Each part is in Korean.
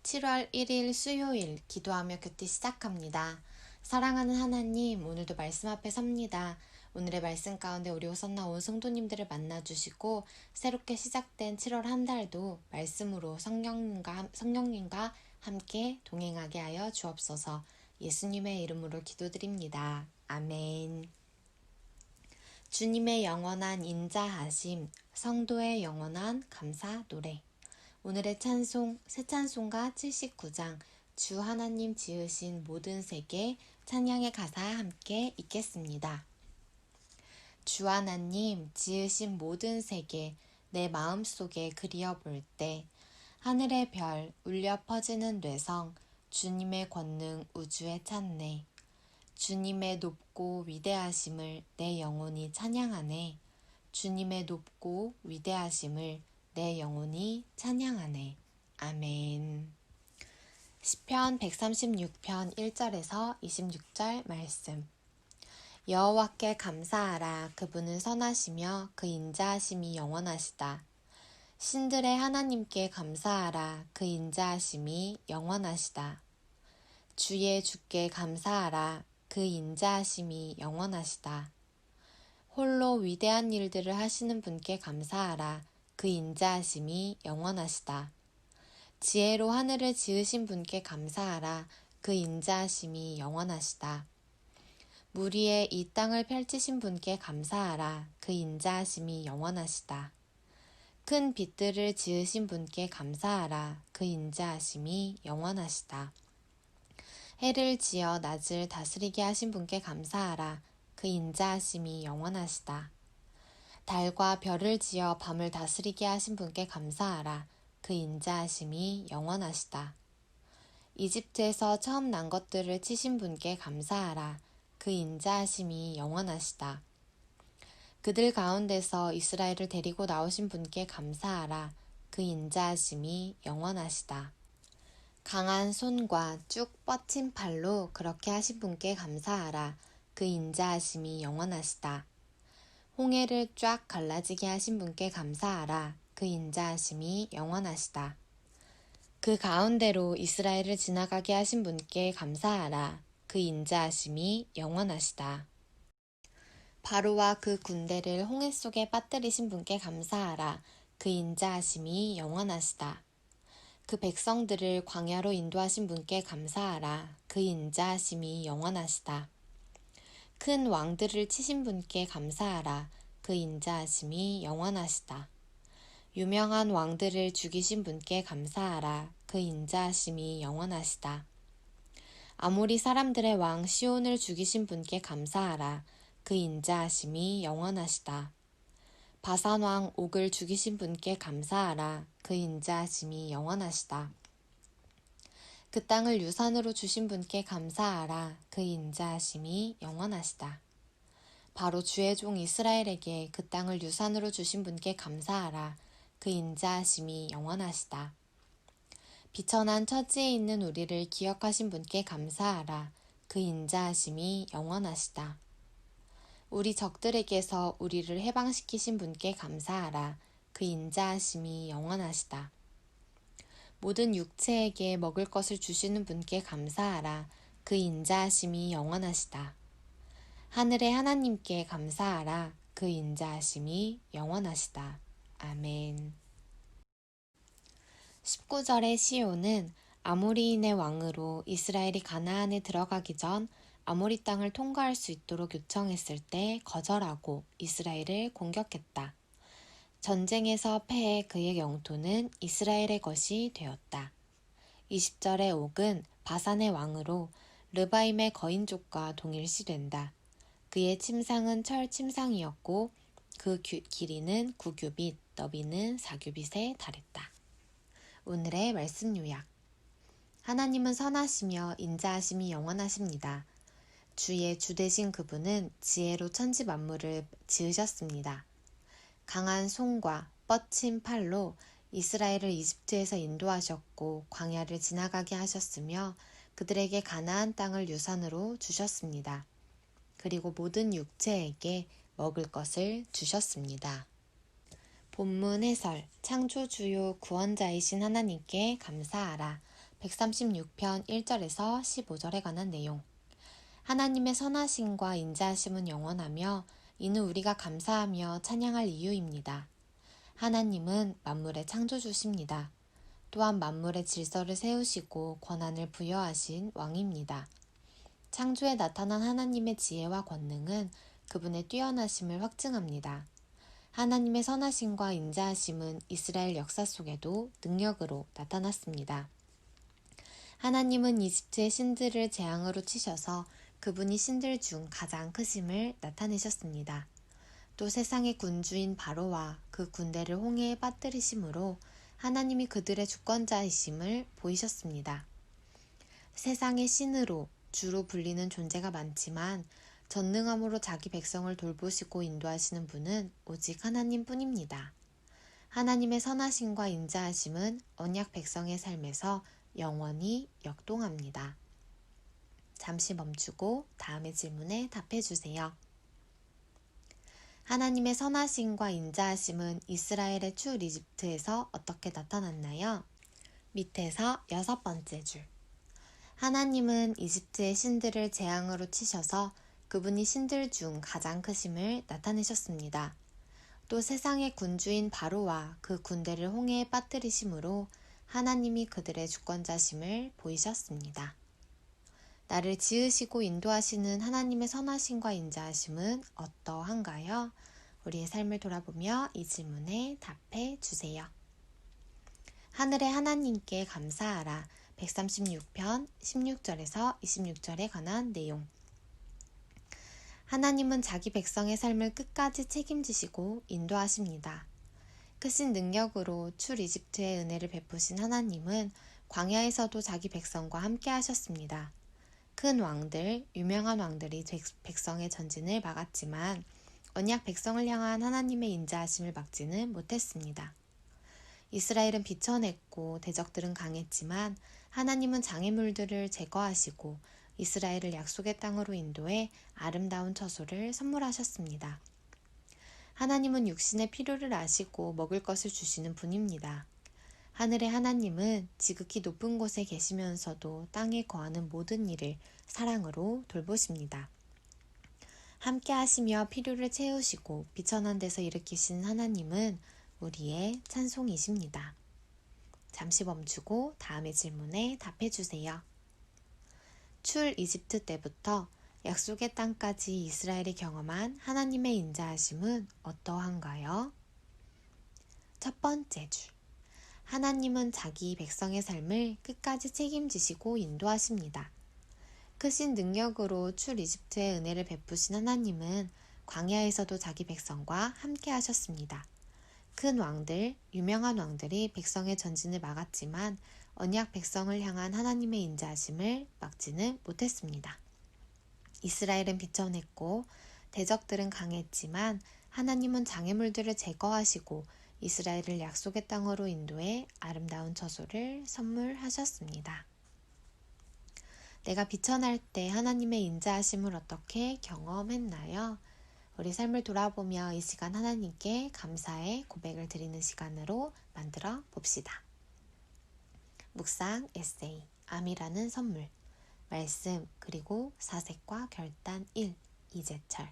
7월 1일 수요일 기도하며 큐티 시작합니다. 사랑하는 하나님, 오늘도 말씀 앞에 섭니다. 오늘의 말씀 가운데 우리 호선나 온 성도님들을 만나주시고 새롭게 시작된 7월 한 달도 말씀으로 성령님과 함께 동행하게 하여 주옵소서. 예수님의 이름으로 기도드립니다. 아멘. 주님의 영원한 인자하심, 성도의 영원한 감사 노래. 오늘의 찬송, 새 찬송가 79장, 주 하나님 지으신 모든 세계 찬양의 가사 함께 읽겠습니다. 주 하나님 지으신 모든 세계 내 마음속에 그리어볼 때 하늘의 별 울려 퍼지는 뇌성 주님의 권능 우주에 찾네. 주님의 높고 위대하심을 내 영혼이 찬양하네. 주님의 높고 위대하심을 내 영혼이 찬양하네. 아멘. 시편 136편 1절에서 26절 말씀. 여호와께 감사하라. 그분은 선하시며 그 인자하심이 영원하시다. 신들의 하나님께 감사하라. 그 인자하심이 영원하시다. 주의 주께 감사하라. 그 인자하심이 영원하시다. 홀로 위대한 일들을 하시는 분께 감사하라. 그 인자하심이 영원하시다. 지혜로 하늘을 지으신 분께 감사하라. 그 인자하심이 영원하시다. 물 위에 이 땅을 펼치신 분께 감사하라. 그 인자하심이 영원하시다. 큰 빛들을 지으신 분께 감사하라. 그 인자하심이 영원하시다. 해를 지어 낮을 다스리게 하신 분께 감사하라. 그 인자하심이 영원하시다. 달과 별을 지어 밤을 다스리게 하신 분께 감사하라. 그 인자하심이 영원하시다. 이집트에서 처음 난 것들을 치신 분께 감사하라. 그 인자하심이 영원하시다. 그들 가운데서 이스라엘을 데리고 나오신 분께 감사하라. 그 인자하심이 영원하시다. 강한 손과 쭉 뻗친 팔로 그렇게 하신 분께 감사하라. 그 인자하심이 영원하시다. 홍해를 쫙 갈라지게 하신 분께 감사하라. 그 인자하심이 영원하시다. 그 가운데로 이스라엘을 지나가게 하신 분께 감사하라. 그 인자하심이 영원하시다. 바로와 그 군대를 홍해 속에 빠뜨리신 분께 감사하라. 그 인자하심이 영원하시다. 그 백성들을 광야로 인도하신 분께 감사하라. 그 인자하심이 영원하시다. 큰 왕들을 치신 분께 감사하라. 그 인자하심이 영원하시다. 유명한 왕들을 죽이신 분께 감사하라. 그 인자하심이 영원하시다. 아모리 사람들의 왕 시온을 죽이신 분께 감사하라. 그 인자하심이 영원하시다. 바산 왕 옥을 죽이신 분께 감사하라. 그 인자하심이 영원하시다. 그 땅을 유산으로 주신 분께 감사하라. 그 인자하심이 영원하시다. 바로 주의 종 이스라엘에게 그 땅을 유산으로 주신 분께 감사하라. 그 인자하심이 영원하시다. 비천한 처지에 있는 우리를 기억하신 분께 감사하라. 그 인자하심이 영원하시다. 우리 적들에게서 우리를 해방시키신 분께 감사하라. 그 인자하심이 영원하시다. 모든 육체에게 먹을 것을 주시는 분께 감사하라. 그 인자하심이 영원하시다. 하늘의 하나님께 감사하라. 그 인자하심이 영원하시다. 아멘. 19절의 시온은 아모리인의 왕으로 이스라엘이 가나안에 들어가기 전 아모리 땅을 통과할 수 있도록 요청했을 때 거절하고 이스라엘을 공격했다. 전쟁에서 패해 그의 영토는 이스라엘의 것이 되었다. 20절의 옥은 바산의 왕으로 르바임의 거인족과 동일시된다. 그의 침상은 철 침상이었고 그 길이는 9규빗, 너비는 4규빗에 달했다. 오늘의 말씀 요약. 하나님은 선하시며 인자하심이 영원하십니다. 주의 주 되신 그분은 지혜로 천지 만물을 지으셨습니다. 강한 손과 뻗친 팔로 이스라엘을 이집트에서 인도하셨고 광야를 지나가게 하셨으며 그들에게 가나안 땅을 유산으로 주셨습니다. 그리고 모든 육체에게 먹을 것을 주셨습니다. 본문 해설, 창조주요 구원자이신 하나님께 감사하라. 136편 1절에서 15절에 관한 내용. 하나님의 선하심과 인자하심은 영원하며 이는 우리가 감사하며 찬양할 이유입니다. 하나님은 만물의 창조주십니다. 또한 만물의 질서를 세우시고 권한을 부여하신 왕입니다. 창조에 나타난 하나님의 지혜와 권능은 그분의 뛰어나심을 확증합니다. 하나님의 선하심과 인자하심은 이스라엘 역사 속에도 능력으로 나타났습니다. 하나님은 이집트의 신들을 재앙으로 치셔서 그분이 신들 중 가장 크심을 나타내셨습니다. 또 세상의 군주인 바로와 그 군대를 홍해에 빠뜨리심으로 하나님이 그들의 주권자이심을 보이셨습니다. 세상의 신으로 주로 불리는 존재가 많지만 전능함으로 자기 백성을 돌보시고 인도하시는 분은 오직 하나님뿐입니다. 하나님의 선하심과 인자하심은 언약 백성의 삶에서 영원히 역동합니다. 잠시 멈추고 다음의 질문에 답해 주세요. 하나님의 선하심과 인자하심은 이스라엘의 출 이집트에서 어떻게 나타났나요? 밑에서 6번째 줄. 하나님은 이집트의 신들을 재앙으로 치셔서 그분이 신들 중 가장 크심을 나타내셨습니다. 또 세상의 군주인 바로와 그 군대를 홍해에 빠뜨리심으로 하나님이 그들의 주권자심을 보이셨습니다. 나를 지으시고 인도하시는 하나님의 선하심과 인자하심은 어떠한가요? 우리의 삶을 돌아보며 이 질문에 답해 주세요. 하늘의 하나님께 감사하라. 136편 16절에서 26절에 관한 내용. 하나님은 자기 백성의 삶을 끝까지 책임지시고 인도하십니다. 크신 능력으로 출 이집트의 은혜를 베푸신 하나님은 광야에서도 자기 백성과 함께 하셨습니다. 큰 왕들, 유명한 왕들이 백성의 전진을 막았지만 언약 백성을 향한 하나님의 인자하심을 막지는 못했습니다. 이스라엘은 비천했고 대적들은 강했지만 하나님은 장애물들을 제거하시고 이스라엘을 약속의 땅으로 인도해 아름다운 처소를 선물하셨습니다. 하나님은 육신의 필요를 아시고 먹을 것을 주시는 분입니다. 하늘의 하나님은 지극히 높은 곳에 계시면서도 땅에 거하는 모든 일을 사랑으로 돌보십니다. 함께 하시며 필요를 채우시고 비천한 데서 일으키신 하나님은 우리의 찬송이십니다. 잠시 멈추고 다음의 질문에 답해 주세요. 출 이집트 때부터 약속의 땅까지 이스라엘이 경험한 하나님의 인자하심은 어떠한가요? 첫 번째 줄. 하나님은 자기 백성의 삶을 끝까지 책임지시고 인도하십니다. 크신 능력으로 출 이집트의 은혜를 베푸신 하나님은 광야에서도 자기 백성과 함께 하셨습니다. 큰 왕들, 유명한 왕들이 백성의 전진을 막았지만 언약 백성을 향한 하나님의 인자하심을 막지는 못했습니다. 이스라엘은 비천했고 대적들은 강했지만 하나님은 장애물들을 제거하시고 이스라엘을 약속의 땅으로 인도해 아름다운 처소를 선물하셨습니다. 내가 비천할 때 하나님의 인자하심을 어떻게 경험했나요? 우리 삶을 돌아보며 이 시간 하나님께 감사의 고백을 드리는 시간으로 만들어 봅시다. 묵상 에세이 암이라는 선물 말씀 그리고 사색과 결단 1 이재철.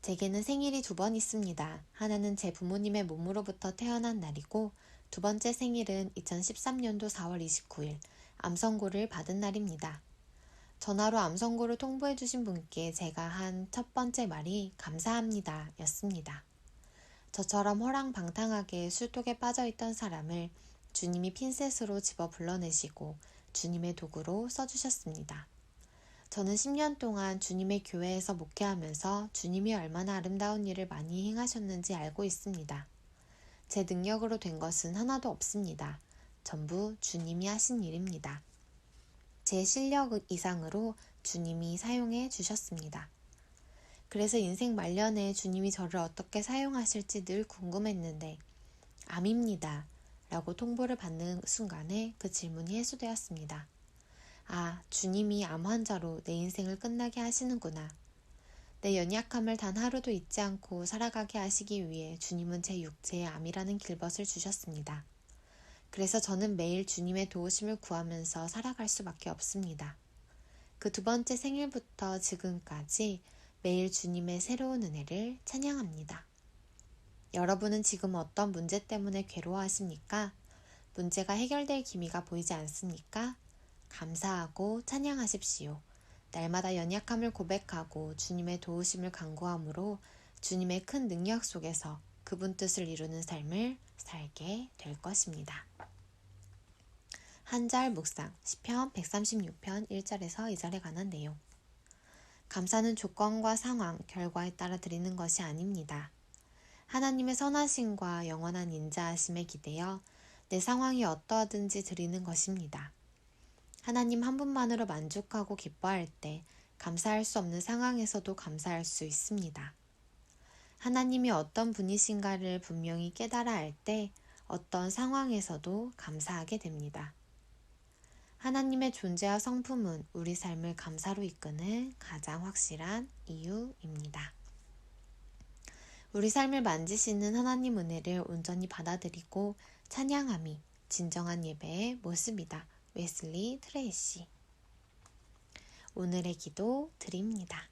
제게는 생일이 2번 있습니다. 하나는 제 부모님의 몸으로부터 태어난 날이고 두 번째 생일은 2013년도 4월 29일 암선고를 받은 날입니다. 전화로 암선고를 통보해 주신 분께 제가 한 첫 번째 말이 감사합니다 였습니다. 저처럼 호랑방탕하게 술독에 빠져있던 사람을 주님이 핀셋으로 집어 불러내시고 주님의 도구로 써주셨습니다. 저는 10년 동안 주님의 교회에서 목회하면서 주님이 얼마나 아름다운 일을 많이 행하셨는지 알고 있습니다. 제 능력으로 된 것은 하나도 없습니다. 전부 주님이 하신 일입니다. 제 실력 이상으로 주님이 사용해 주셨습니다. 그래서 인생 말년에 주님이 저를 어떻게 사용하실지 늘 궁금했는데 암입니다 라고 통보를 받는 순간에 그 질문이 해소되었습니다. 아, 주님이 암 환자로 내 인생을 끝나게 하시는구나. 내 연약함을 단 하루도 잊지 않고 살아가게 하시기 위해 주님은 제 육체에 암이라는 길벗을 주셨습니다. 그래서 저는 매일 주님의 도우심을 구하면서 살아갈 수밖에 없습니다. 그 두 번째 생일부터 지금까지 매일 주님의 새로운 은혜를 찬양합니다. 여러분은 지금 어떤 문제 때문에 괴로워하십니까? 문제가 해결될 기미가 보이지 않습니까? 감사하고 찬양하십시오. 날마다 연약함을 고백하고 주님의 도우심을 간구함으로 주님의 큰 능력 속에서 그분 뜻을 이루는 삶을 살게 될 것입니다. 한 절 묵상, 시편 136편 1절에서 2절에 관한 내용. 감사는 조건과 상황, 결과에 따라 드리는 것이 아닙니다. 하나님의 선하심과 영원한 인자하심에 기대어 내 상황이 어떠하든지 드리는 것입니다. 하나님 한 분만으로 만족하고 기뻐할 때 감사할 수 없는 상황에서도 감사할 수 있습니다. 하나님이 어떤 분이신가를 분명히 깨달아 알 때 어떤 상황에서도 감사하게 됩니다. 하나님의 존재와 성품은 우리 삶을 감사로 이끄는 가장 확실한 이유입니다. 우리 삶을 만지시는 하나님 은혜를 온전히 받아들이고 찬양함이 진정한 예배의 모습이다. 웨슬리 트레이시. 오늘의 기도 드립니다.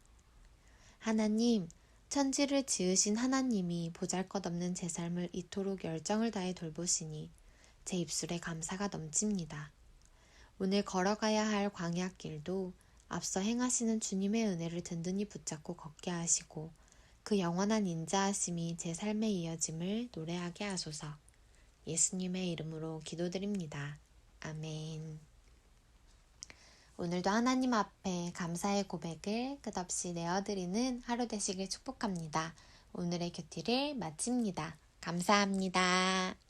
하나님, 천지를 지으신 하나님이 보잘것없는 제 삶을 이토록 열정을 다해 돌보시니 제 입술에 감사가 넘칩니다. 오늘 걸어가야 할 광야길도 앞서 행하시는 주님의 은혜를 든든히 붙잡고 걷게 하시고 그 영원한 인자하심이 제 삶에 이어짐을 노래하게 하소서. 예수님의 이름으로 기도드립니다. 아멘. 오늘도 하나님 앞에 감사의 고백을 끝없이 내어드리는 하루 되시길 축복합니다. 오늘의 큐티를 마칩니다. 감사합니다.